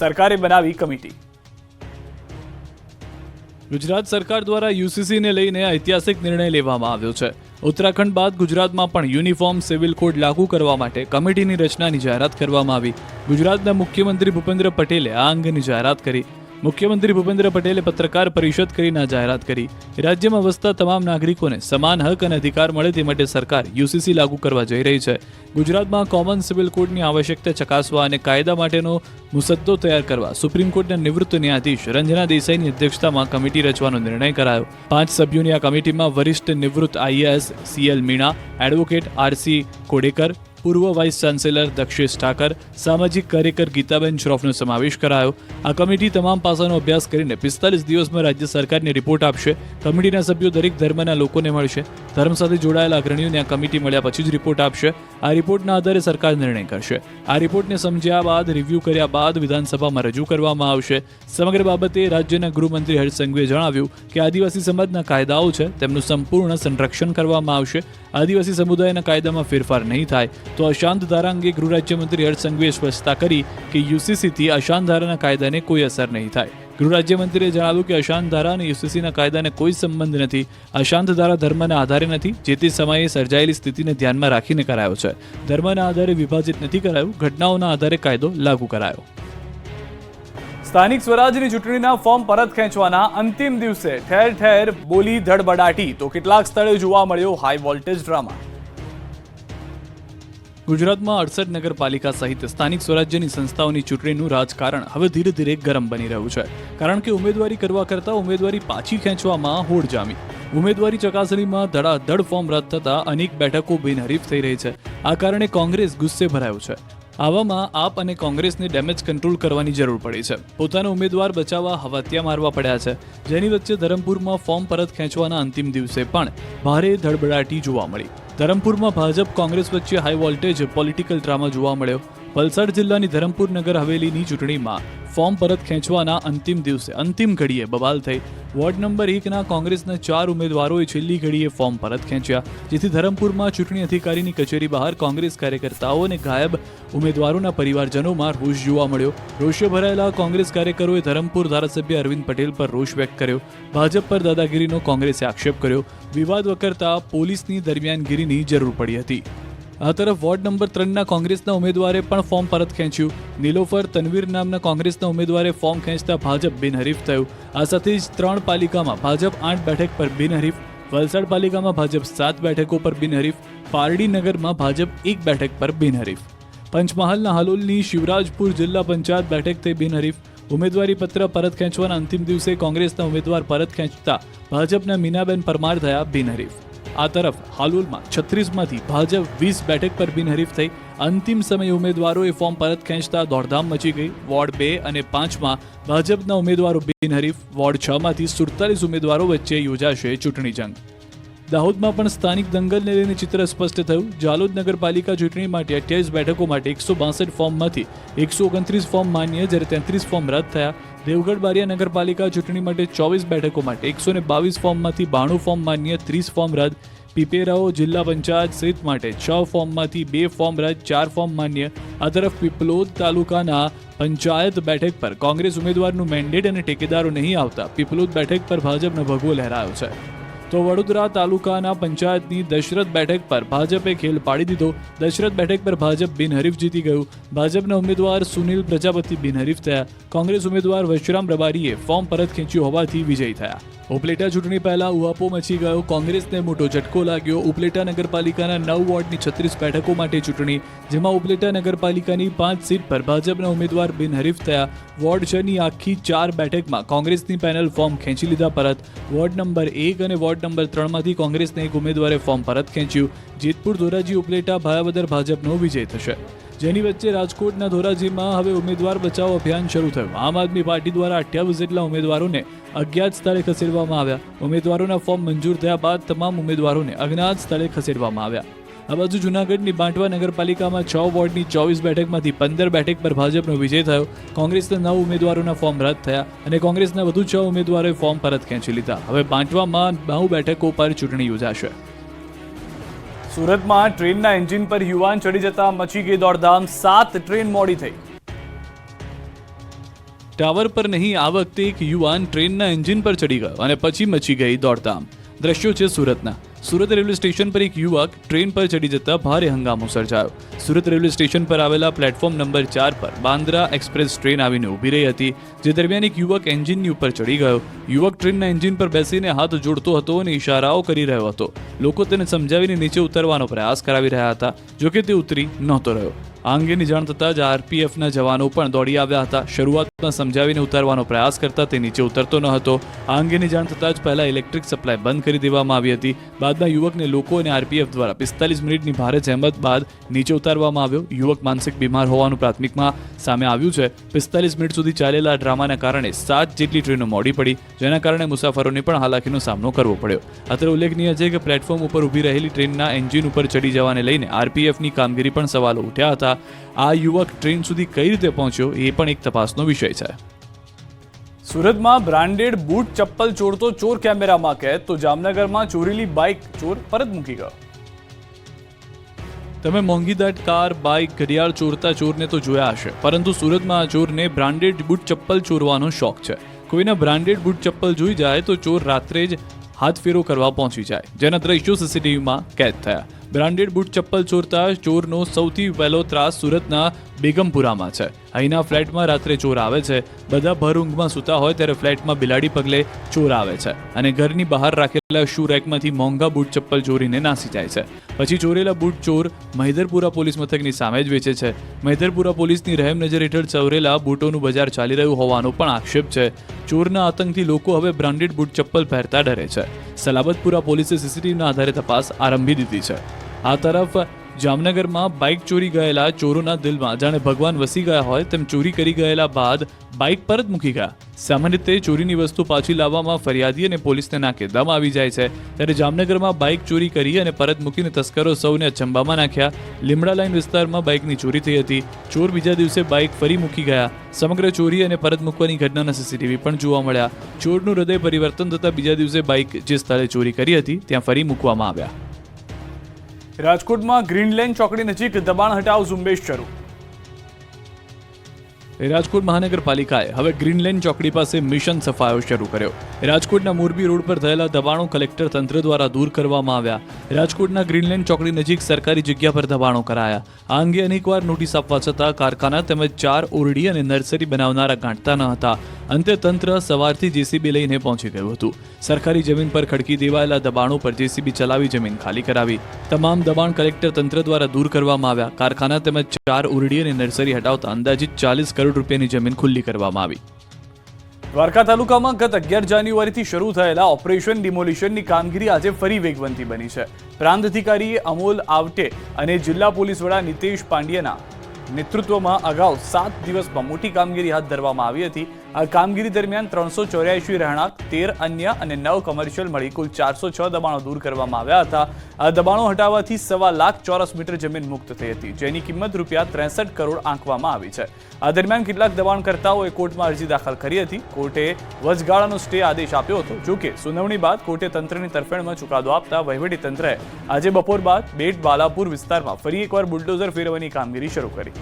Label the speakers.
Speaker 1: સરકારે બનાવી કમિટી।
Speaker 2: ગુજરાત સરકાર દ્વારા યુસીસીને લઈને ઐતિહાસિક નિર્ણય લેવામાં આવ્યો છે। ઉત્તરાખંડ બાદ ગુજરાતમાં પણ યુનિફોર્મ સિવિલ કોડ લાગુ કરવા માટે કમિટીની રચનાની જાહેરાત કરવામાં આવી। ગુજરાતના મુખ્યમંત્રી ભૂપેન્દ્ર પટેલે આ અંગેની જાહેરાત કરી। મુખ્યમંત્રી ભૂપેન્દ્ર પટેલે પત્રકાર પરિષદ કરીને આ જાહેરાત કરી। રાજ્યમાં વસતા તમામ નાગરિકોને સમાન હક અને અધિકાર મળે તે માટે સરકાર યુસીસી લાગુ કરવા જઈ રહી છે। ગુજરાતમાં કોમન સિવિલ કોડની આવશ્યકતા ચકાસવા અને કાયદા માટેનો મુસદ્દો તૈયાર કરવા સુપ્રીમ કોર્ટના નિવૃત્ત ન્યાયાધીશ રંજના દેસાઈની અધ્યક્ષતામાં કમિટી રચવાનો નિર્ણય કરાયો। 5 સભ્યોની આ કમિટીમાં વરિષ્ઠ નિવૃત્ત IAS CL Meena, advocate RC Kodekar, પૂર્વ વાઇસ ચાન્સેલર દક્ષેશ ઠાકર, સામાજિક કાર્યકર ગીતાબેન શ્રોફનો સમાવેશ કરાયો। આ કમિટી તમામ પાસાનો અભ્યાસ કરીને 45 દિવસમાં રાજ્ય સરકારને રિપોર્ટ આપશે। કમિટીના સભ્યો દરેક ધર્મના લોકોને મળશે। ધર્મ સાથે જોડાયેલા અગ્રણીઓને આ કમિટી મળ્યા પછી જ રિપોર્ટ આપશે। આ રિપોર્ટના આધારે સરકાર નિર્ણય કરશે। આ રિપોર્ટને સમજ્યા બાદ રિવ્યૂ કર્યા બાદ વિધાનસભામાં રજૂ કરવામાં આવશે। સમગ્ર બાબતે રાજ્યના ગૃહમંત્રી હર્ષ સંઘવીએ જણાવ્યું કે આદિવાસી સમાજના કાયદાઓ છે તેમનું સંપૂર્ણ સંરક્ષણ કરવામાં આવશે। આદિવાસી સમુદાયના કાયદામાં ફેરફાર નહીં થાય તો અશાંત ધારા અંગે ગૃહ રાજ્યમંત્રી હર્ષ સંઘવીએ સ્પષ્ટતા કરી કે યુસીસીથી અશાંત ધારાના કાયદાને કોઈ અસર નહીં થાય। ગૃહ રાજ્યમંત્રીએ જણાવ્યું કે અશાંત ધારા અને યુસીસીના કાયદાને કોઈ સંબંધ નથી। અશાંત ધારા ધર્મના આધારે નથી, જે તે સમયે સર્જાયેલી સ્થિતિને ધ્યાનમાં રાખીને કરાયો છે। ધર્મના આધારે વિભાજિત નથી કરાયું, ઘટનાઓના આધારે કાયદો લાગુ કરાયો।
Speaker 1: સ્થાનિક સ્વરાજની ચૂંટણીના ફોર્મ પરત ખેંચવાના અંતિમ દિવસે ઠેર ઠેર બોલી ધડબડાટી તો કેટલાક સ્થળે જોવા મળ્યો હાઈ વોલ્ટેજ ડ્રામા।
Speaker 2: ગુજરાતમાં 68 નગરપાલિકા સહિત સ્થાનિક સ્વરાજ્યની સંસ્થાઓની ચૂંટણીનું રાજકારણ હવે ધીરે ધીરે ગરમ બની રહ્યું છે, કારણ કે ઉમેદવારી કરવા કરતાં ઉમેદવારી પાછી ખેંચવામાં હોડ જામી। ઉમેદવારી ચકાસણીમાં ધડાધડ ફોર્મ રદ થતા અનેક બેઠકો બિનહરીફ થઈ રહી છે। આ કારણે કોંગ્રેસ ગુસ્સે ભરાયું છે। આવામાં આપ અને કોંગ્રેસને ડેમેજ કંટ્રોલ કરવાની જરૂર પડી છે। પોતાના ઉમેદવાર બચાવવા હવાતિયા મારવા પડ્યા છે, જેની વચ્ચે ધરમપુરમાં ફોર્મ પરત ખેંચવાના અંતિમ દિવસે પણ ભારે ધડબડાટી જોવા મળી। ધરમપુરમાં ભાજપ કોંગ્રેસ વચ્ચે હાઈ વોલ્ટેજ પોલિટિકલ ડ્રામા જોવા મળ્યો। વલસાડ જિલ્લાની ધરમપુર નગર હવેલીની ચૂંટણીમાં ફોર્મ પરત ખેંચવાના અંતિમ દિવસે અંતિમ ઘડીએ બબાલ થઈ। વોર્ડ નંબર 1ના કોંગ્રેસના 4 ઉમેદવારોએ છેલ્લી ઘડીએ ફોર્મ પરત ખેંચ્યા, જેથી ધરમપુરમાં ચૂંટણી અધિકારીની કચેરી બહાર કોંગ્રેસ કાર્યકર્તાઓ અને ગાયબ ઉમેદવારોના પરિવારજનોમાં રોષ જોવા મળ્યો। રોષે ભરાયેલા કોંગ્રેસ કાર્યકરોએ ધરમપુર ધારાસભ્ય અરવિંદ પટેલ પર રોષ વ્યક્ત કર્યો। ભાજપ પર દાદાગીરીનો કોંગ્રેસે આક્ષેપ કર્યો। વિવાદ વકરતા પોલીસની દરમિયાનગીરીની જરૂર પડી હતી। આ તરફ વોર્ડ નંબર 3ના કોંગ્રેસના ઉમેદવારે પણ ફોર્મ પરત ખેંચ્યું। નીલોફર તનવીર નામના કોંગ્રેસના ઉમેદવારે ફોર્મ ખેંચતા ભાજપ બિનહરીફ થયું। આ સાથે જ 3 પાલિકામાં ભાજપ 8 બેઠક પર બિનહરીફ, વલસાડ પાલિકામાં ભાજપ 7 બેઠકો પર બિનહરીફ, પારડી નગરમાં ભાજપ 1 બેઠક પર બિનહરીફ। પંચમહાલના હાલોલની શિવરાજપુર જિલ્લા પંચાયત બેઠક થઈ બિનહરીફ। ઉમેદવારી પત્ર પરત ખેંચવાના અંતિમ દિવસે કોંગ્રેસના ઉમેદવાર પરત ખેંચતા ભાજપના મીનાબેન પરમાર થયા બિનહરીફ। આ તરફ હાલોલમાં 36માંથી ભાજપ 20 બેઠક પર બિનહરીફ થઈ। અંતિમ સમયે ઉમેદવારોએ ફોર્મ પરત ખેંચતા દોડધામ મચી ગઈ। વોર્ડ 2 અને 5માં ભાજપના ઉમેદવારો બિનહરીફ। વોર્ડ 6માંથી 47 ઉમેદવારો વચ્ચે યોજાશે ચૂંટણી જંગ। દાહોદમાં પણ સ્થાનિક દંગલને લઈને ચિત્ર સ્પષ્ટ થયું। જાલોદ નગરપાલિકા ચૂંટણી માટે 28 બેઠકો માટે 162 ફોર્મમાંથી 129 ફોર્મ માન્ય, જ્યારે 33 ફોર્મ રદ થયા। દેવગઢ બારિયા નગરપાલિકા ચૂંટણી માટે 24 બેઠકો માટે 122 ફોર્મમાંથી 92 ફોર્મ માન્ય, 30 ફોર્મ રદ। પીપેરાઓ જિલ્લા પંચાયત સીટ માટે 6 ફોર્મમાંથી 2 ફોર્મ રદ, 4 ફોર્મ માન્ય। આ તરફ પીપલોદ તાલુકાના પંચાયત બેઠક પર કોંગ્રેસ ઉમેદવારનું મેન્ડેટ અને ટેકેદારો નહીં આવતા પીપલોદ બેઠક પર ભાજપનો ભગવો લહેરાયો છે। તો વડોદરા તાલુકાના પંચાયતની દશરથ બેઠક પર ભાજપે ખેલ પાડી દીધો। દશરથ બેઠક પર ભાજપ બિનહરીફ જીતી ગયું। ભાજપના ઉમેદવાર સુનિલ પ્રજાપતિ બિનહરીફ થયા। કોંગ્રેસ ઉમેદવાર વશરામ રબારીએ ફોર્મ પરત ખેંચ્યું હોવાથી વિજયી થયા। ઉપલેટા ચૂંટણી પહેલા ઉહાપો મચી ગયો। કોંગ્રેસને મોટો ઝટકો લાગ્યો। ઉપલેટા નગરપાલિકાના 9 વોર્ડની 36 બેઠકો માટે ચૂંટણી, જેમાં ઉપલેટા નગરપાલિકાની 5 સીટ પર ભાજપના ઉમેદવાર બિનહરીફ થયા। વોર્ડ 6ની આખી 4 બેઠકમાં કોંગ્રેસની પેનલ ફોર્મ ખેંચી લીધા પરત। વોર્ડ નંબર 1 અને વોર્ડ નંબર 3માંથી કોંગ્રેસને એક ઉમેદવારે ફોર્મ પરત ખેંચ્યું। જેતપુર ધોરાજી ઉપલેટા ભાયાવદર ભાજપનો વિજય થશે, જેની વચ્ચે રાજકોટના ધોરાજીમાં હવે ઉમેદવાર બચાવ અભિયાન શરૂ થયું। આમ આદમી પાર્ટી દ્વારા 28 જેટલા ઉમેદવારોને અજ્ઞાત સ્થળે ખસેડવામાં આવ્યા। ઉમેદવારોના ફોર્મ મંજૂર થયા બાદ તમામ ઉમેદવારોને અજ્ઞાત સ્થળે ખસેડવામાં આવ્યા। આ બાજુ જૂનાગઢની બાંટવા નગરપાલિકામાં 6 વોર્ડની 24 બેઠકમાંથી 15 બેઠક પર ભાજપનો વિજય થયો। કોંગ્રેસના 9 ઉમેદવારોના ફોર્મ રદ થયા અને કોંગ્રેસના વધુ 6 ઉમેદવારોએ ફોર્મ પરત ખેંચી લીધા। હવે બાંટવામાં 9 બેઠકો પર ચૂંટણી યોજાશે।
Speaker 1: સુરતમાં ટ્રેનના એન્જિન પર યુવાન ચડી જતા મચી ગઈ દોડધામ। 7 ટ્રેન મોડી થઈ।
Speaker 2: ટાવર પર નહીં, આ વખતે એક યુવાન ટ્રેનના એન્જિન પર ચડી ગયો અને પછી મચી ગઈ દોડધામ. દ્રશ્યો છે સુરતના. સુરત રેલવે સ્ટેશન પર એક યુવક ટ્રેન પર ચડી જતા ભારે હંગામો સર્જાયો. સુરત રેલવે સ્ટેશન પર આવેલા પ્લેટફોર્મ નંબર 4 પર બાંદ્રા એક્સપ્રેસ ટ્રેન આવીને ઊભી રહી હતી, જે દરમિયાન એક યુવક એન્જિનની ઉપર ચડી ગયો. યુવક ટ્રેનના એન્જિન પર બેસીને હાથ જોડતો હતો અને ઇશારાઓ કરી રહ્યો હતો. લોકો તેને સમજાવીને નીચે ઉતરવાનો પ્રયાસ કરાવી રહ્યા હતા, જોકે તે ઉતરી નહોતો રહ્યો. આ અંગેની જાણ થતાં જ આરપીએફના જવાનો પણ દોડી આવ્યા હતા. શરૂઆતમાં સમજાવીને ઉતારવાનો પ્રયાસ કરતા તે નીચે ઉતરતો ન હતો. આ અંગેની જાણ થતાં જ પહેલા ઇલેક્ટ્રિક સપ્લાય બંધ કરી દેવામાં આવી હતી. બાદમાં યુવકને લોકો અને આરપીએફ દ્વારા 45 મિનિટની ભારે જહેમત બાદ નીચે ઉતારવામાં આવ્યો. યુવક માનસિક બીમાર હોવાનું પ્રાથમિકમાં સામે આવ્યું છે. 45 મિનિટ સુધી ચાલેલા આ ડ્રામાના કારણે 7 જેટલી ટ્રેનો મોડી પડી, જેના કારણે મુસાફરોને પણ હાલાકીનો સામનો કરવો પડ્યો. અત્રે ઉલ્લેખનીય છે કે પ્લેટફોર્મ ઉપર ઊભી રહેલી ટ્રેનના એન્જિન ઉપર ચડી જવાને લઈને આરપીએફની કામગીરી પણ સવાલો ઉઠ્યા હતા. આ યુવક ટ્રેન સુધી કઈ રીતે પહોંચ્યો એ પણ એક તપાસનો વિષય છે.
Speaker 1: સુરતમાં બ્રાન્ડેડ બૂટ ચપ્પલ ચોરતો ચોર કેમેરામાં કેદ, તો જામનગરમાં ચોરેલી બાઇક ચોર પરત મૂકી ગયો.
Speaker 2: તમે મોંઘીદાટ કાર, બાઇક, ઘડિયાળ ચોરતા ચોરને તો જોયા હશે, પરંતુ સુરતમાં આ ચોરને બ્રાન્ડેડ બૂટ ચપ્પલ ચોરવાનો શોખ છે. કોઈના બ્રાન્ડેડ બૂટ ચપ્પલ જોઈ જાય તો ચોર રાત્રે જ હાથફેરો કરવા પહોંચી જાય, જેના દ્રશ્યો સીસીટીવીમાં કેદ થયા. બ્રાન્ડેડ બૂટ ચપ્પલ ચોરતા ચોરનો સૌથી પહેલો ત્રાસ સુરતના બેગમપુરામાં છે. અહીંના ફ્લેટમાં રાત્રે ચોર આવે છે. બધા ભર ઊંઘમાં સૂતા હોય ત્યારે ફ્લેટમાં બિલાડી પગલે ચોર આવે છે અને ઘરની બહાર રાખેલા શૂ રેકમાંથી મોંઘા બૂટ ચપ્પલ ચોરીને નાસી જાય છે. પછી ચોરેલા બૂટ ચોર મહિધરપુરા પોલીસ મથકની સામે જ વેચે છે. મહિધરપુરા પોલીસની રહેમ નજર હેઠળ ચોરેલા બૂટોનું બજાર ચાલી રહ્યું હોવાનો પણ આક્ષેપ છે. ચોરના આતંકથી લોકો હવે બ્રાન્ડેડ બૂટ ચપ્પલ પહેરતા ડરે છે. સલાબતપુરા પોલીસે સીસીટીવીના આધારે તપાસ આરંભી દીધી છે. આ તરફ જામનગરમાં બાઇક ચોરી ગયેલા ચોરોના દિલમાં જાણે ભગવાન વસી ગયા હોય તેમ ચોરી કરી ગયેલા બાદ બાઇક પરત મૂકી ગયા. સામાન્ય રીતે ચોરીની વસ્તુ પાછી લાવવામાં ફરિયાદી અને પોલીસને નાકે દમ આવી જાય છે, ત્યારે જામનગરમાં બાઇક ચોરી કરી અને પરત મૂકીને તસ્કરો સૌને અચંબામાં નાખ્યા. લીમડા લાઇન વિસ્તારમાં બાઇકની ચોરી થઈ હતી. ચોર બીજા દિવસે બાઇક ફરી મૂકી ગયા. સમગ્ર ચોરી અને પરત મૂકવાની ઘટનાના સીસીટીવી પણ જોવા મળ્યા. ચોરનું હૃદય પરિવર્તન થતાં બીજા દિવસે બાઇક જે સ્થળે ચોરી કરી હતી ત્યાં ફરી મૂકવામાં આવ્યા.
Speaker 1: રાજકોટમાં ગ્રીનલેન્ડ ચોકડી નજીક દબાણ હટાવ ઝુંબેશ શરૂ.
Speaker 2: રાજકોટ મહાનગરપાલિકાએ હવે ગ્રીનલેન્ડ ચોકડી પાસે મિશન સફાયો શરૂ કર્યો. રાજકોટના મોરબી રોડ પર થયેલા દબાણો કલેક્ટર તંત્ર દ્વારા દૂર કરવામાં આવ્યા. રાજકોટના ગ્રીનલેન્ડ ચોકડી નજીક સરકારી જગ્યા પર દબાણો કરાયા. આ અંગે અનેકવાર નોટિસ આપવા છતાં કારખાના તેમજ 4 ઓરડી અને નર્સરી બનાવનારા ગાંઠતા ન હતા. અંતે તંત્ર સવારથી જેસીબી લઈને પહોંચી ગયું હતું. સરકારી જમીન પર ખડકી દેવાયેલા દબાણો પર જેસીબી ચલાવી જમીન ખાલી કરાવી. તમામ દબાણ કલેક્ટર તંત્ર દ્વારા દૂર કરવામાં આવ્યા. કારખાના તેમજ 4 ઓરડી અને નર્સરી હટાવતા અંદાજિત 40 કરોડ રૂપિયાની જમીન ખુલ્લી કરવામાં આવી.
Speaker 1: દ્વારકા તાલુકામાં ગત 11 જાન્યુઆરીથી શરૂ થયેલા ઓપરેશન ડિમોલિશનની કામગીરી આજે ફરી વેગવંતી બની છે. પ્રાંત અધિકારી અમોલ આવટે અને જિલ્લા પોલીસ વડા નિતેશ પાંડ્યના નેતૃત્વમાં અગાઉ 7 દિવસમાં મોટી કામગીરી હાથ ધરવામાં આવી હતી. આ કામગીરી દરમિયાન 384 રહેણાંક, 13 અન્ય અને 9 કમર્શિયલ મળી કુલ 406 દબાણો દૂર કરવામાં આવ્યા હતા. આ દબાણો હટાવવાથી 1.25 લાખ ચોરસ મીટર જમીન મુક્ત થઈ હતી, જેની કિંમત રૂપિયા 63 કરોડ આંકવામાં આવી છે. આ દરમિયાન કેટલાક દબાણકર્તાઓએ કોર્ટમાં અરજી દાખલ કરી હતી. કોર્ટે વચગાળાનો સ્ટે આદેશ આપ્યો હતો. જોકે સુનાવણી બાદ કોર્ટે તંત્રની તરફેણમાં ચુકાદો આપતા વહીવટી તંત્રએ આજે બપોર બાદ બેટ બાલાપુર વિસ્તારમાં ફરી એકવાર બુલડોઝર ફેરવવાની કામગીરી શરૂ કરી.